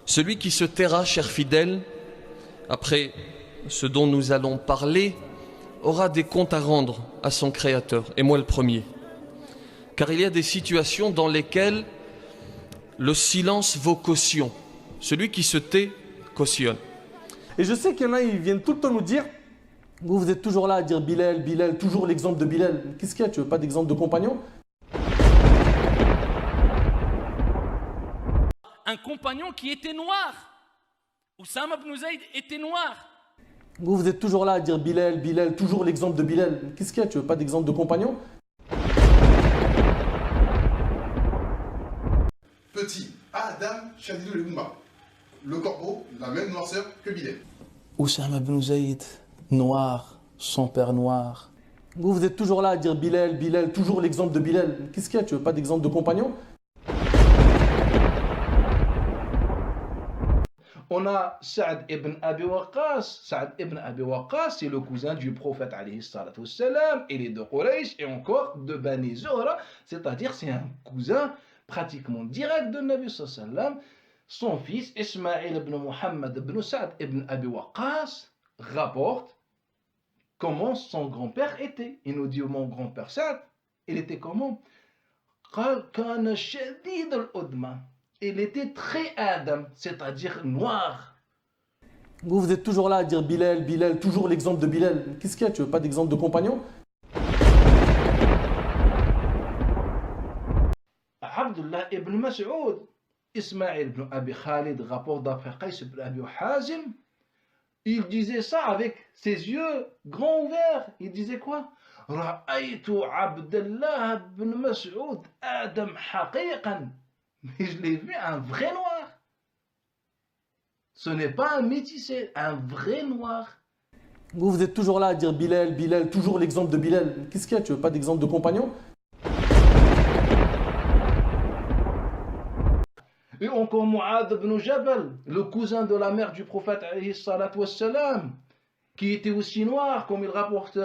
Celui qui se taira, chers fidèles, après ce dont nous allons parler, aura des comptes à rendre à son Créateur, et moi le premier. Car il y a des situations dans lesquelles le silence vaut caution. Celui qui se tait cautionne. Et je sais qu'il y en a, ils viennent tout le temps nous dire, vous êtes toujours là à dire Bilal, Bilal, toujours l'exemple de Bilal. Qu'est-ce qu'il y a? Tu veux pas d'exemple de compagnon? Un compagnon qui était noir. Oussama ibn Zayd était noir. Vous êtes toujours là à dire Bilal, Bilal, toujours l'exemple de Bilal. Qu'est-ce qu'il y a? Tu veux pas d'exemple de compagnon? Petit Adam Shadidou Legoumba. Le corbeau, la même noirceur que Bilal. Oussama ibn Zayd, noir, son père noir. Vous êtes toujours là à dire Bilal, Bilal, toujours l'exemple de Bilal. Qu'est-ce qu'il y a? Tu veux pas d'exemple de compagnon? On a Saad ibn Abi Waqqas. Saad ibn Abi Waqqas, c'est le cousin du prophète alayhi salatu wassalam. Il est de Quraysh et encore de Bani Zuhra, c'est-à-dire c'est un cousin pratiquement direct de Nabi sallallahu alayhi wa sallam. Son fils Ismaïl ibn Muhammad ibn Saad ibn Abi Waqqas rapporte comment son grand-père était. Il nous dit, mon grand-père Saad, il était comment? Kana shadid al-udma. Il était très Adam, c'est-à-dire noir. Vous êtes toujours là à dire Bilal, Bilal, toujours l'exemple de Bilal. Qu'est-ce qu'il y a? Tu veux pas d'exemple de compagnon? Abdullah ibn Mas'ud, Ismaïl ibn Abi Khalid rapporte d'après Qais ibn Abi Hazim, il disait ça avec ses yeux grands ouverts. Il disait quoi? Ra'aytu Abdullah ibn Mas'ud Adam haqiqan. Mais je l'ai vu un vrai noir. Ce n'est pas un métissé, un vrai noir. Vous êtes toujours là à dire Bilal, Bilal, toujours l'exemple de Bilal. Qu'est-ce qu'il y a? Tu veux pas d'exemple de compagnon? Et encore Mu'adh ibn Jabal, le cousin de la mère du prophète alayhi salatu wassalam, qui était aussi noir, comme il rapporte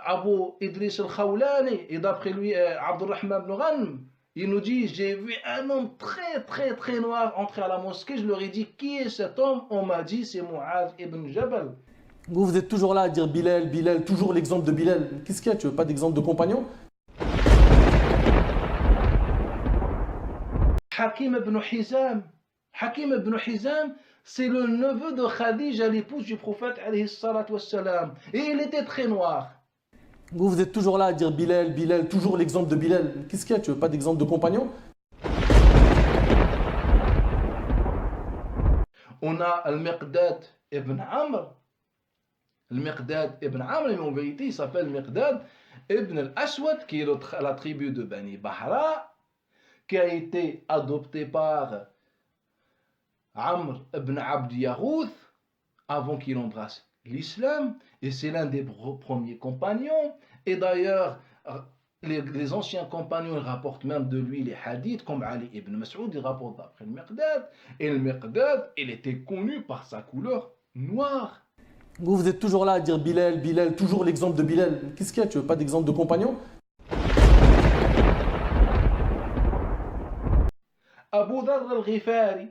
Abu Idris al-Khawlani, et d'après lui Abdurrahman ibn Ghanm. Il nous dit, j'ai vu un homme très noir entrer à la mosquée. Je leur ai dit, qui est cet homme? On m'a dit, c'est Mu'adh ibn Jabal. Vous êtes toujours là à dire Bilal, Bilal, toujours l'exemple de Bilal. Qu'est-ce qu'il y a? Tu veux pas d'exemple de compagnon? Hakim ibn Hizam. Hakim ibn Hizam, c'est le neveu de Khadija, l'épouse du prophète alayhi salatu wassalam. Et il était très noir. Vous êtes toujours là à dire Bilal, Bilal, toujours l'exemple de Bilal. Qu'est-ce qu'il y a? Tu veux pas d'exemple de compagnon? On a Al-Miqdad ibn Amr. Al-Miqdad ibn Amr, mais en vérité, il s'appelle Miqdad ibn al-Aswad, qui est la tribu de Bani Bahra, qui a été adopté par Amr ibn Abd Yarouth avant qu'il embrasse l'islam, et c'est l'un des premiers compagnons. Et d'ailleurs, les anciens compagnons rapportent même de lui les hadiths, comme Ali ibn Mas'ud, il rapporte d'après le Miqdad. Et le Miqdad, il était connu par sa couleur noire. Vous êtes toujours là à dire Bilal, Bilal, toujours l'exemple de Bilal. Qu'est-ce qu'il y a? Tu veux pas d'exemple de compagnon? Abu Dharr al-Ghifari,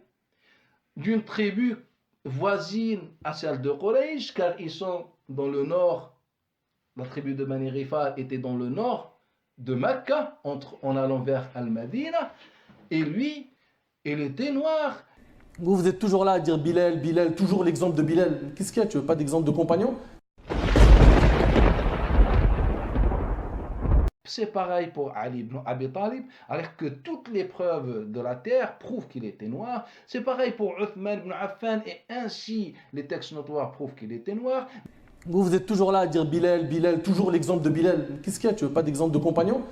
d'une tribu voisine à celle de Quraysh, car ils sont dans le nord. La tribu de Bani Ghifar était dans le nord de Mecca, en allant vers Al-Madina, et lui, il était noir. Vous êtes toujours là à dire Bilal, Bilal, toujours l'exemple de Bilal. Qu'est-ce qu'il y a? Tu veux pas d'exemple de compagnon? C'est pareil pour Ali ibn Abi Talib, alors que toutes les preuves de la terre prouvent qu'il était noir. C'est pareil pour Uthman ibn Affan, et ainsi les textes notoires prouvent qu'il était noir. Vous êtes toujours là à dire Bilal, Bilal, toujours l'exemple de Bilal. Qu'est-ce qu'il y a? Tu veux pas d'exemple de compagnon?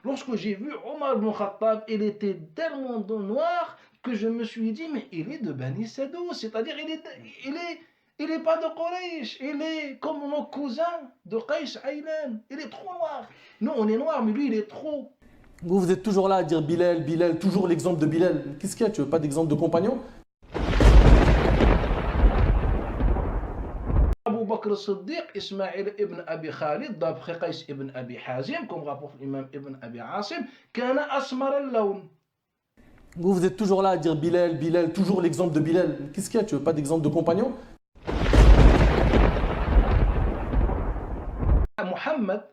Lorsque j'ai vu Omar ibn Khattab, il était tellement noir que je me suis dit, mais il est de Bani Sadou, c'est-à-dire il est pas de Quraysh, il est comme mon cousin de Qais Aylan, il est trop noir. Nous on est noir, mais lui il est trop. Vous êtes toujours là à dire Bilal, Bilal, toujours l'exemple de Bilal. Qu'est-ce qu'il y a? Tu veux pas d'exemple de compagnon? Abu Bakr Bakr al-Siddiq, Ismaïl ibn Abi Khalid, d'après Qais ibn Abi Hazim, comme rapporte l'imam ibn Abi Asim, kana asmar al-lawn. Vous êtes toujours là à dire Bilal, Bilal, toujours l'exemple de Bilal. Qu'est-ce qu'il y a? Tu veux pas d'exemple de compagnon? Muhammad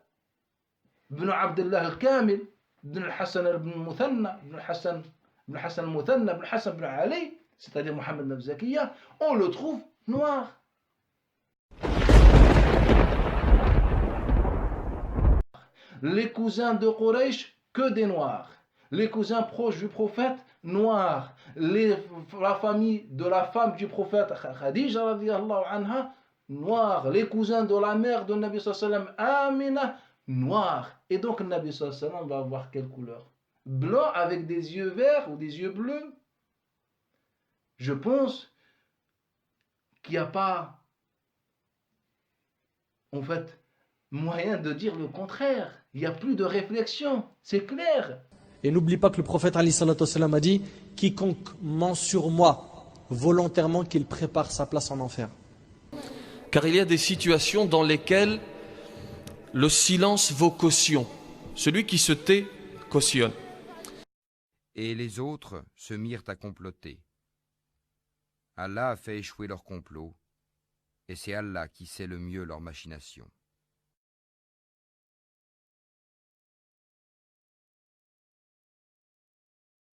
ibn Abdullah al-Kamil, ibn al-Hassan al-Muthanna, ibn al-Hassan al-Muthanna, ibn Hassan ibn Ali, c'est-à-dire Mohammed ibn Zakiyya, on le trouve noir. Les cousins de Quraysh, que des noirs. Les cousins proches du prophète, noirs. La famille de la femme du prophète, Khadija radiyallahu anha, noirs. Les cousins de la mère de Nabi sallallahu alayhi wa sallam, Amina, noirs. Et donc Nabi sallallahu alayhi wa sallam va avoir quelle couleur? Blanc avec des yeux verts ou des yeux bleus? Je pense qu'il n'y a pas, en fait, moyen de dire le contraire. Il n'y a plus de réflexion, c'est clair. Et n'oublie pas que le prophète Ali sallallahu alayhi wa sallam a dit « Quiconque ment sur moi volontairement, qu'il prépare sa place en enfer. » Car il y a des situations dans lesquelles le silence vaut caution. Celui qui se tait cautionne. Et les autres se mirent à comploter. Allah a fait échouer leur complot, et c'est Allah qui sait le mieux leur machination.